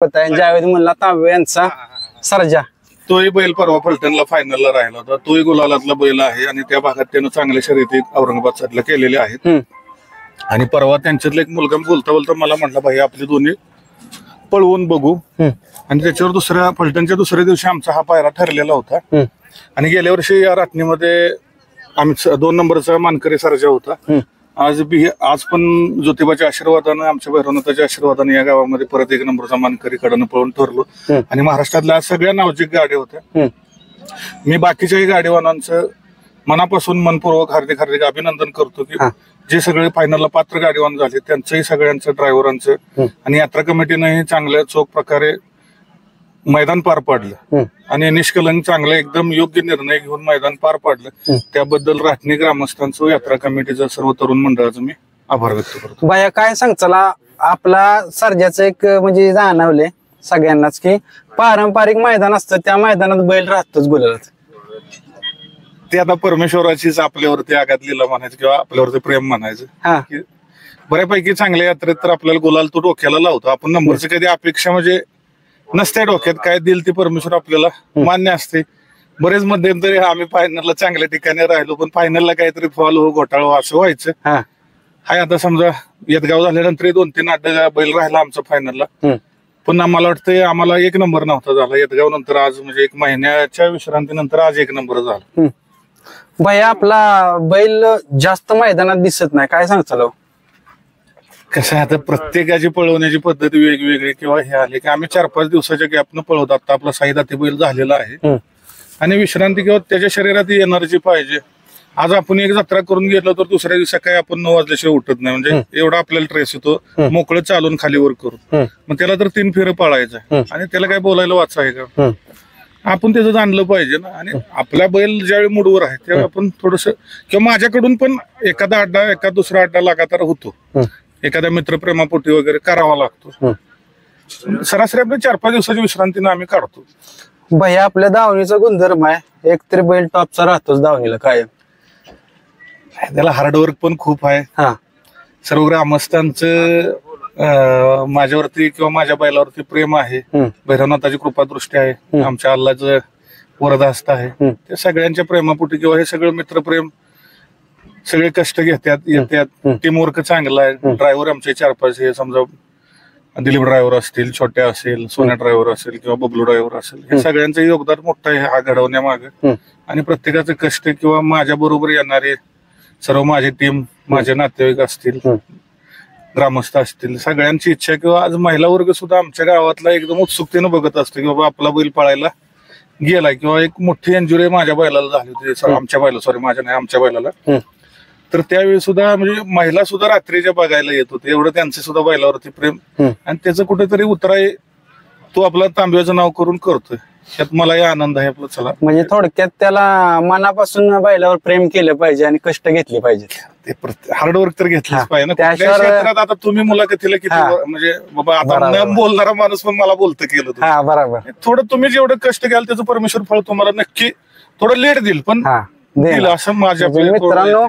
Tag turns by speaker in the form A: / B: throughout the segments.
A: जावेद मुल्ला तांबे यांचा सर्जा.
B: तोही बैल परवा फलटणला फायनलला राहिला होता. तोही गुलालातला बैल आहे आणि त्या भागात त्यानं चांगल्या शर्यती औरंगाबाद साईडला केलेल्या आहेत. आणि परवा त्यांच्यातला एक मुलगा बोलता बोलता मला म्हटला, भाई आपली दोन्ही पळवून बघू. आणि त्याच्यावर फलटणच्या दुसऱ्या दिवशी आमचा हा पायरा ठरलेला होता. आणि गेल्या वर्षी या रात्रीमध्ये आमचा 2 नंबरचा मानकरी सर्जा होता. आज पण ज्योतिबाच्या आशीर्वादानं, आमच्या भैरवनाथाच्या आशीर्वादाने या गावामध्ये परत 1 नंबरचा मानकरी कडनं पळून ठरलो. आणि महाराष्ट्रातल्या सगळ्या नावजिक गाड्या होत्या. मी बाकीच्याही गाडीवानांचं मनापासून मनपूर्वक हार्दिक हार्दिक अभिनंदन करतो की जे सगळे फायनलला पात्र गाडीवान झाले त्यांचंही, सगळ्यांचं, ड्रायव्हरांचं आणि यात्रा कमिटीनंही चांगल्या चोख प्रकारे मैदान पार पाडलं. आणि निष्कलंक चांगलं एकदम योग्य निर्णय घेऊन मैदान पार पाडलं. त्याबद्दल राठणी ग्रामस्थांचं, यात्रा कमिटीचं, सर्व तरुण मंडळाचं मी आभार व्यक्त करतो.
A: बाया काय सांगचाला आपला सर्जाचं एक म्हणजे जाणवले सगळ्यांनाच की पारंपरिक मैदान असतं त्या मैदानात बैल राहतोच गुलालात.
B: ते आता परमेश्वराचीच आपल्यावरती आघात लिहिला म्हणायचं किंवा आपल्यावरती प्रेम म्हणायचं. बऱ्यापैकी चांगल्या यात्रेत तर आपल्याला गुलाल तो डोक्याला लावतो. आपण नंबरची कधी अपेक्षा म्हणजे नसते डोक्यात. काय दिल ते परमेश्वर आपल्याला मान्य असते. बरेच मध्यंतरी आम्ही फायनलला चांगल्या ठिकाणी राहिलो पण फायनलला काहीतरी फॉल हो, घोटाळा हो असं व्हायचं. हाय आता समजा येदगाव झाल्यानंतर 2-3 अड्डा बैल राहिला आमचा फायनलला. पण आम्हाला वाटतं आम्हाला 1 नंबर नव्हता झाला. येदगाव नंतर आज म्हणजे 1 महिन्याच्या विश्रांतीनंतर आज 1 नंबर झाला.
A: भैया आपला बैल जास्त मैदानात दिसत नाही, काय सांगताल?
B: कसं आहे आता प्रत्येकाची पळवण्याची पद्धत वेगवेगळी किंवा हे आले की आम्ही 4-5 दिवसाच्या गॅपनं पळवतो. आता आपला साईदाती बैल झालेला आहे आणि विश्रांती किंवा त्याच्या शरीरात एनर्जी पाहिजे. आज आपण एक जत्रा करून गेलो तर दुसऱ्या दिवसा काही आपण 9 वाजल्याशिवाय उठत नाही. म्हणजे एवढा आपल्याला ट्रेस येतो मोकळं चालून खालीवर करून. मग त्याला तर 3 फेरं पाळायचं आणि त्याला काय बोलायला वाचा आहे का? आपण त्याचं जाणलं पाहिजे ना. आणि आपला बैल ज्यावेळी मूडवर आहे त्यावेळी आपण थोडस किंवा माझ्याकडून पण एखादा अड्डा, एखादा दुसरा अड्डा लगातार होतो. एखाद्या मित्रप्रेमापोटी वगैरे करावा लागतो. सरासरी आपल्या 4-5 दिवसाच्या विश्रांतीने आम्ही काढतो.
A: भैया आपल्या दावणीचा गुणधर्म आहे एकतरी बैल टॉपचा राहतोच दावणीला कायम.
B: त्याला हार्डवर्क पण खूप आहे. सर्व ग्रामस्थांचं माझ्यावरती किंवा माझ्या बैलावरती प्रेम आहे. भैरवनाथाची कृपादृष्टी आहे. आमच्या अल्लाचं वरदहस्त आहे. ते सगळ्यांच्या प्रेमापोटी किंवा हे सगळं मित्रप्रेम, सगळे कष्ट घेतात, येतात. टीमवर्क चांगला आहे. ड्रायव्हर आमचे 4-5 हे समजा दिलीप ड्रायव्हर असतील, छोट्या असेल, सोन्या ड्रायव्हर असेल किंवा बबलू ड्रायव्हर असेल, हे सगळ्यांचं योगदान मोठं आहे हा घडवण्यामागे. आणि प्रत्येकाचं कष्ट किंवा माझ्या बरोबर येणारे सर्व माझी टीम, माझे नातेवाईक असतील, ग्रामस्थ असतील, सगळ्यांची इच्छा किंवा आज महिला वर्ग सुद्धा आमच्या गावातला एकदम उत्सुकतेनं बघत असतो की बाबा आपला बैल पळायला गेलाय किंवा एक मोठी इंजुरी माझ्या बैलाला झाली होती. आमच्या बैला सॉरी माझ्या नाही आमच्या बैलाला. तर त्यावेळी सुद्धा म्हणजे महिला सुद्धा रात्रीच्या बघायला येत होते. एवढं त्यांचे सुद्धा बैलावरती प्रेम आणि त्याचं कुठेतरी उतराय तो आपला तांब्याचं नाव करून करतोय. त्यात मलाही आनंद आहे आपला. चला म्हणजे
A: थोडक्यात त्याला मनापासून बैलावर प्रेम केलं पाहिजे आणि कष्ट घेतले पाहिजे.
B: ते हार्डवर्क तर घेतलंच पाहिजे ना. आता तुम्ही मुलाखतीला किती म्हणजे बाबा आता न बोलणारा माणूस पण मला बोलतं केलं.
A: बरोबर.
B: थोडं तुम्ही जेवढं कष्ट घ्याल त्याचं परमेश्वर फळ तुम्हाला नक्की थोडं लेट देईल पण असं माझ्या
A: मित्रांनो.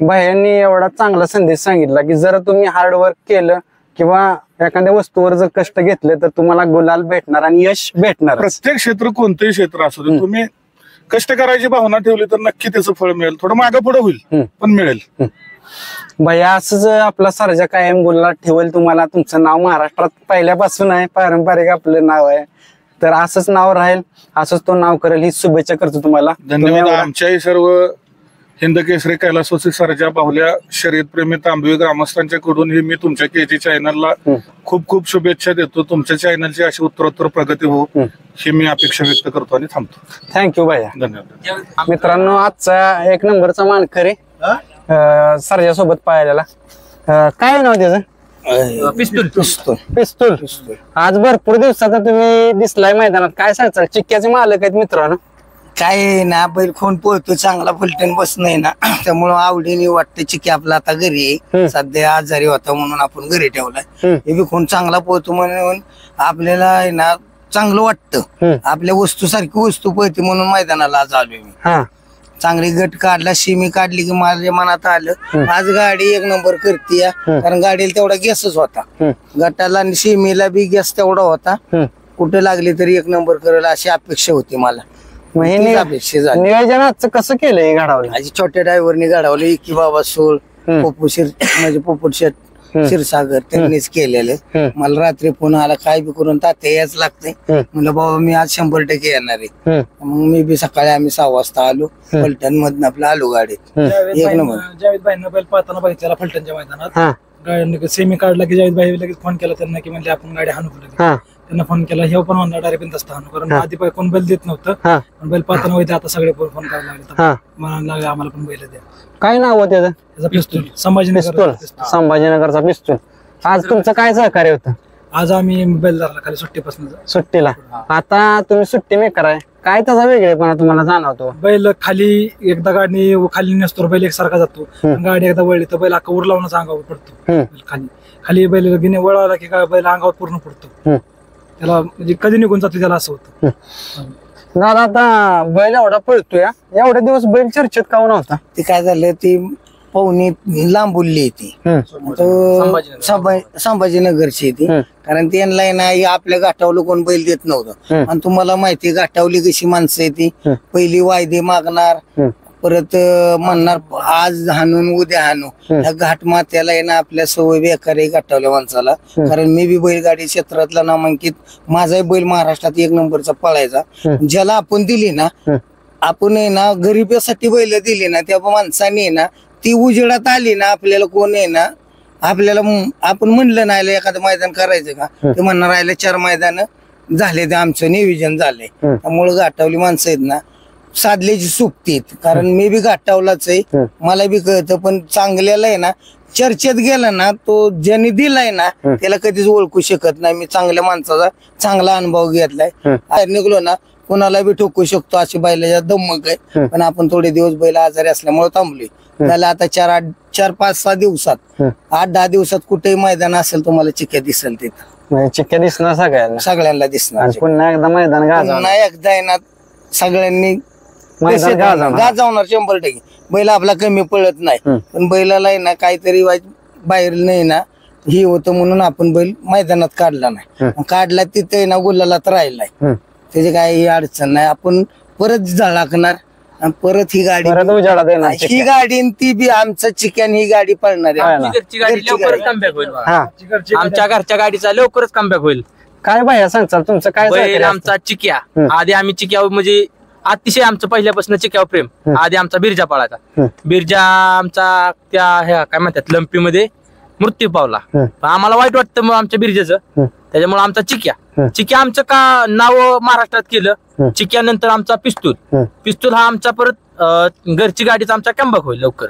A: भैयांनी एवढा चांगला संदेश सांगितला की जर तुम्ही हार्डवर्क केलं किंवा एखाद्या वस्तूवर जर कष्ट घेतले तर तुम्हाला गुलाल भेटणार आणि यश भेटणार.
B: प्रत्येक क्षेत्र कोणतंही क्षेत्र असू दे तुम्ही कष्ट करायची भावना ठेवली तर नक्की त्याचं फळ मिळेल. थोडं मागं पुढे होईल पण मिळेल.
A: भैया असंच आपला सर्जा कायम गुलाल ठेवेल. तुम्हाला तुमचं नाव महाराष्ट्रात पहिल्यापासून आहे, पारंपरिक आपलं नाव आहे. तर असंच नाव राहील, असंच तो नाव करेल ही शुभेच्छा करतो तुम्हाला.
B: धन्यवाद. आमच्याही सर्व हिंद केसरी कैलासवासी सर्जा बाहुल्या शर्यतप्रेमी तांबवे ग्रामस्थांच्याकडून ही मी तुमच्या केजी चॅनलला खूप खूप शुभेच्छा देतो. तुमच्या चॅनलची अशी उत्तरोत्तर प्रगती हो ही मी अपेक्षा व्यक्त करतो आणि थांबतो.
A: थँक्यू भैया.
B: धन्यवाद.
A: मित्रांनो आजचा 1 नंबरचा मानकरी सर्जा सोबत पाहिलेला काय नाव त्याचं? पिस्तूल. आज भरपूर दिवसाचा तुम्ही दिसलाय मैदानात. काय सांगताल? चिक्क्याचे मालक आहेत मित्रांनो.
C: काय ना बैल खोन पळतो चांगला फलटण बस नाही ना त्यामुळं आवडीने वाटतं चिकी आपला आता घरी आहे. सध्या आजारी होता म्हणून आपण घरी ठेवलाय. हे बी खोन चांगला पळतो म्हणून आपल्याला आहे ना चांगलं वाटतं. आपल्या वस्तू सारखी वस्तू पळते म्हणून मैदानाला आज आलोय मी. चांगली गट काढला, शिमी काढली की माझ्या मनात आलं आज गाडी एक नंबर करते, कारण गाडीला तेवढा गॅसच होता, गटाला आणि शिमीला बी गॅस तेवढा होता, कुठे लागली तरी एक नंबर करेल अशी अपेक्षा होती मला. तीच अपेक्षा झाली.
A: नियोजनाचं कसं केलंय गाडावलं?
C: आज छोट्या ड्रायव्हरनी गाडवलं, इकी बाबा सोळ, म्हणजे पोपट शेट क्षीरसागर त्यांनीच केलेलं. मला रात्री फोन आला काय बी करून तात्या याच लागतंय, म्हणलं बाबा मी आज 100% येणार आहे. मग मी बी सकाळी आम्ही 6 वाजता आलो, फलटण मधन आपलं आलो गाडीत. एक नंबर.
D: जावेद भाईंना बैल पाहताना बघितला फलटणच्या मैदानात, सेमी काढला की जावेद भाई लगेच फोन केला त्यांना की म्हणजे आपण गाडी हाणू लगेच. त्यांना फोन केला, हे पण म्हणला डायरेक्ट असता हाणू, कारण आधी कोण बैल देत नव्हतं, बैल पाहताना होते आता सगळे फोन करायला लागले, म्हणायला आम्हाला पण बैल द्या.
A: काय नाव होतं त्याचं?
D: पिस्तूल,
A: संभाजीनगरचा पिस्तूल. आज तुमचं काय सहकार्य होतं?
D: आज आम्ही बैलदारला खाली सुट्टीपासून
A: सुट्टीला. आता तुम्ही सुट्टी मेकर आहे, काय त्याचा वेगळेपणा तुम्हाला जाणवतो?
D: बैल खाली एकदा गाडी खाली नसतो, बैल एकसारखा जातो, गाडी एकदा वळली तर बैल अख्खा उर लावूनच अंगावर पडतो. खाली खाली बैल गिने वळवला की बैल अंगावर पूर्ण पडतो, त्याला म्हणजे कधी निघून जातो त्याला असं होतं.
A: दादा आता बैल एवढा पळतोय, एवढे दिवस बैल चर्चेत का नव्हता?
C: ती काय झालं, ती पाहुणी लांबुलली ती संभाजीनगरची ती, कारण त्यांना नाही आपल्या गाठावलं कोण बैल देत नव्हतं. आणि तुम्हाला माहिती गाठावली कशी माणसं आहे ती, पहिली वायदे मागणार, परत म्हणणार आज हाणून उद्या हाणू. ह्या घाट मात्याला आहे ना आपल्या सवय बेकार आहे गाठावल्या माणसाला, कारण मी बी बैलगाडी क्षेत्रातला नामांकित, माझाही बैल महाराष्ट्रात 1 नंबरचा पळायचा. ज्याला आपण दिली ना, आपण आहे ना गरिबीसाठी बैल दिली ना, त्या माणसाने आहे ना ती उजेडात आली ना, आपल्याला कोण आहे ना, आपल्याला आपण म्हणलं नाही एखादं मैदान करायचं का, ते म्हणणार राहिलं 4 मैदान झाले, ते आमचं नियोजन झालंय. त्यामुळे गाठावली माणसं आहेत ना साधल्याची सुप्तीत, कारण मी बी गाठावलाच आहे, मला बी कळतं, पण चांगल्याला आहे ना चर्चेत गेला ना, तो ज्याने दिलाय ना त्याला कधीच ओळखू शकत नाही. मी चांगल्या माणसाचा चांगला अनुभव घेतलाय, बाहेर निघलो ना कोणाला बी ठोकू शकतो अशी बैलाच्या दमक आहे. पण आपण थोडे दिवस बैल आजारी असल्यामुळे थांबलोय. त्याला आता 4-5-6 दिवसात 8-10 दिवसात कुठेही मैदान असेल तुम्हाला चिक्क्या दिसेल तिथं,
A: चिक्क्या दिसणार
C: सगळ्यांना दिसणार.
A: पुन्हा एकदा मैदान
C: पुन्हा एकदा येणार, सगळ्यांनी गाजवणार 100%. बैल आपला कमी पळत नाही, पण बैलाला आहे ना काहीतरी बाहेर नाही ना ही होतं, म्हणून आपण बैल मैदानात काढला नाही. काढला तिथे ना गुलालात राहिलाय, त्याची काही अडचण नाही. आपण परत झळकणार आणि परत ही गाडी ही गाडी ती बी आमचं चिकन ही गाडी पळणार आहे.
E: आमच्या घरच्या गाडीचा लवकरच कमबॅक होईल.
A: काय भैया सांगचाल तुमचं काय?
E: बैल आमचा चिक्या, आधी आम्ही चिक्या म्हणजे अतिशय आमचं पहिल्यापासून चिक्यावर प्रेम. आधी आमचा बिरजा पळायचा, बिरजा आमचा त्या ह्या काय म्हणतात लंपीमध्ये मृत्यू पावला. आम्हाला वाईट वाटतं मग आमच्या बिरजाचं, त्याच्यामुळे आमचा चिक्या आमचं का नाव महाराष्ट्रात केलं. चिक्यानंतर आमचा पिस्तूल हा आमचा परत घरची गाडीचा आमचा कमबॅक होईल लवकर.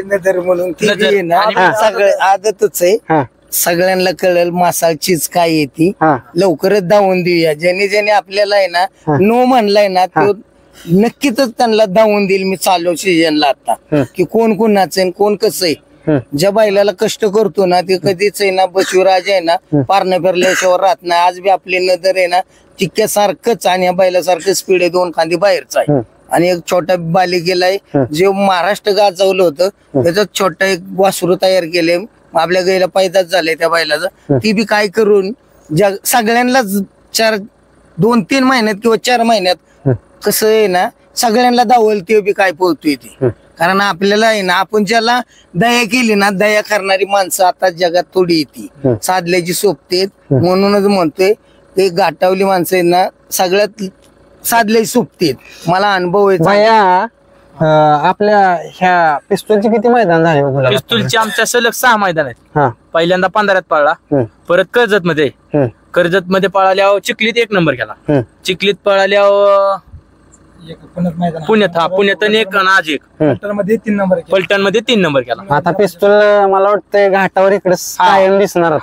C: नजर म्हणून सगळं आदतच आहे, सगळ्यांना कळेल मासाळ चीज काय येते, लवकरच धावून देऊया. ज्याने ज्याने आपल्याला आहे ना नो म्हणलाय ना तो नक्कीच त्यांना धावून देईल. मी चालू सीजनला आता की कोण कोणाचं कोण कसं आहे. ज्या बैलाला कष्ट करतो ना ते कधीच आहे ना बशिवराज आहे ना पारणं फिरल्याशिवाय राहत नाही. आज बी आपली नजर आहे ना चिक्क्यासारखंच आणि या बैलासारखं स्पीड आहे, 2 खांदी बाहेरचा आहे. आणि एक छोटा बालिकेला आहे जे महाराष्ट्र गाजवलं होतं, त्याचा छोटा एक वासरू तयार केले, आपल्या गाईला पैदाच झाले त्या बैलाचं. ती बी काय करून सगळ्यांनाच 2-3 महिन्यात किंवा 4 महिन्यात कसं आहे ना सगळ्यांना दावल ते बी काय पोहतोय ते. कारण आपल्याला आहे ना आपण ज्याला दया केली ना, दया करणारी माणसं आता जगात थोडी येते, साधल्याची सोबते. म्हणूनच म्हणतोय ते गाठावली माणसं आहे ना सगळ्यात साधल्याची सोबते. मला अनुभव आहे.
A: आपल्या ह्या पिस्तूलची किती मैदान झाले?
E: पिस्तूलची आमच्या सलग 6 मैदान आहेत. पहिल्यांदा 15 पळला, परत कर्जत मध्ये पळाल्यावर चिखलीत 1 नंबर केला, चिखलीत पळाल्यावर पुण्यात 1 आणि आज 1 पलटण मध्ये 3 नंबर केला.
A: आता पिस्तूल मला वाटतं घाटावर इकडे कायम दिसणार.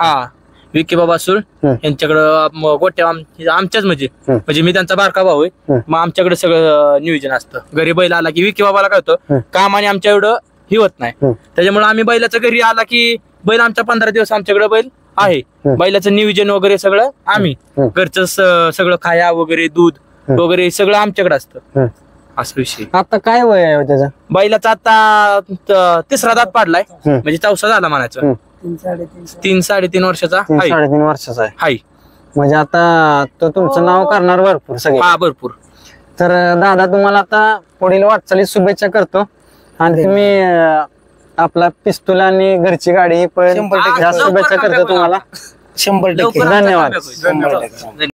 E: विकी बाबा सुळ यांच्याकडं गोट्या आमच्याच म्हणजे मी त्यांचा बारका भाऊ आहे. मग आमच्याकडे सगळं नियोजन असतं. घरी बैल आला की विकी बाबाला काय होतं काम आणि आमच्या एवढं ही होत नाही, त्याच्यामुळे आम्ही बैलाच्या घरी आला की बैल आमच्या 15 दिवस आमच्याकडे बैल आहे. बैलाचं नियोजन वगैरे सगळं आम्ही घरचं सगळं खाया वगैरे दूध वगैरे सगळं आमच्याकडे असतं असा विषय.
A: आता काय वय आहे त्याचं?
E: बैलाचा आता तिसरा दात पाडलाय म्हणजे चौसा झाला म्हणायचं. 3-3.5 वर्षाचा
A: 3-3.5 वर्षाचा आहे.
E: हाय.
A: म्हणजे आता तो तुमचं नाव करणार भरपूर सगळे.
E: हा भरपूर.
A: तर दादा तुम्हाला आता पुढील वाटचाली शुभेच्छा करतो आणि तुम्ही आपला पिस्तूल आणि घरची गाडी ही पण
C: 100%
A: शुभेच्छा करतो तुम्हाला.
C: 100%
E: लवकर
A: धन्यवाद.
E: आमचा comeback होईल.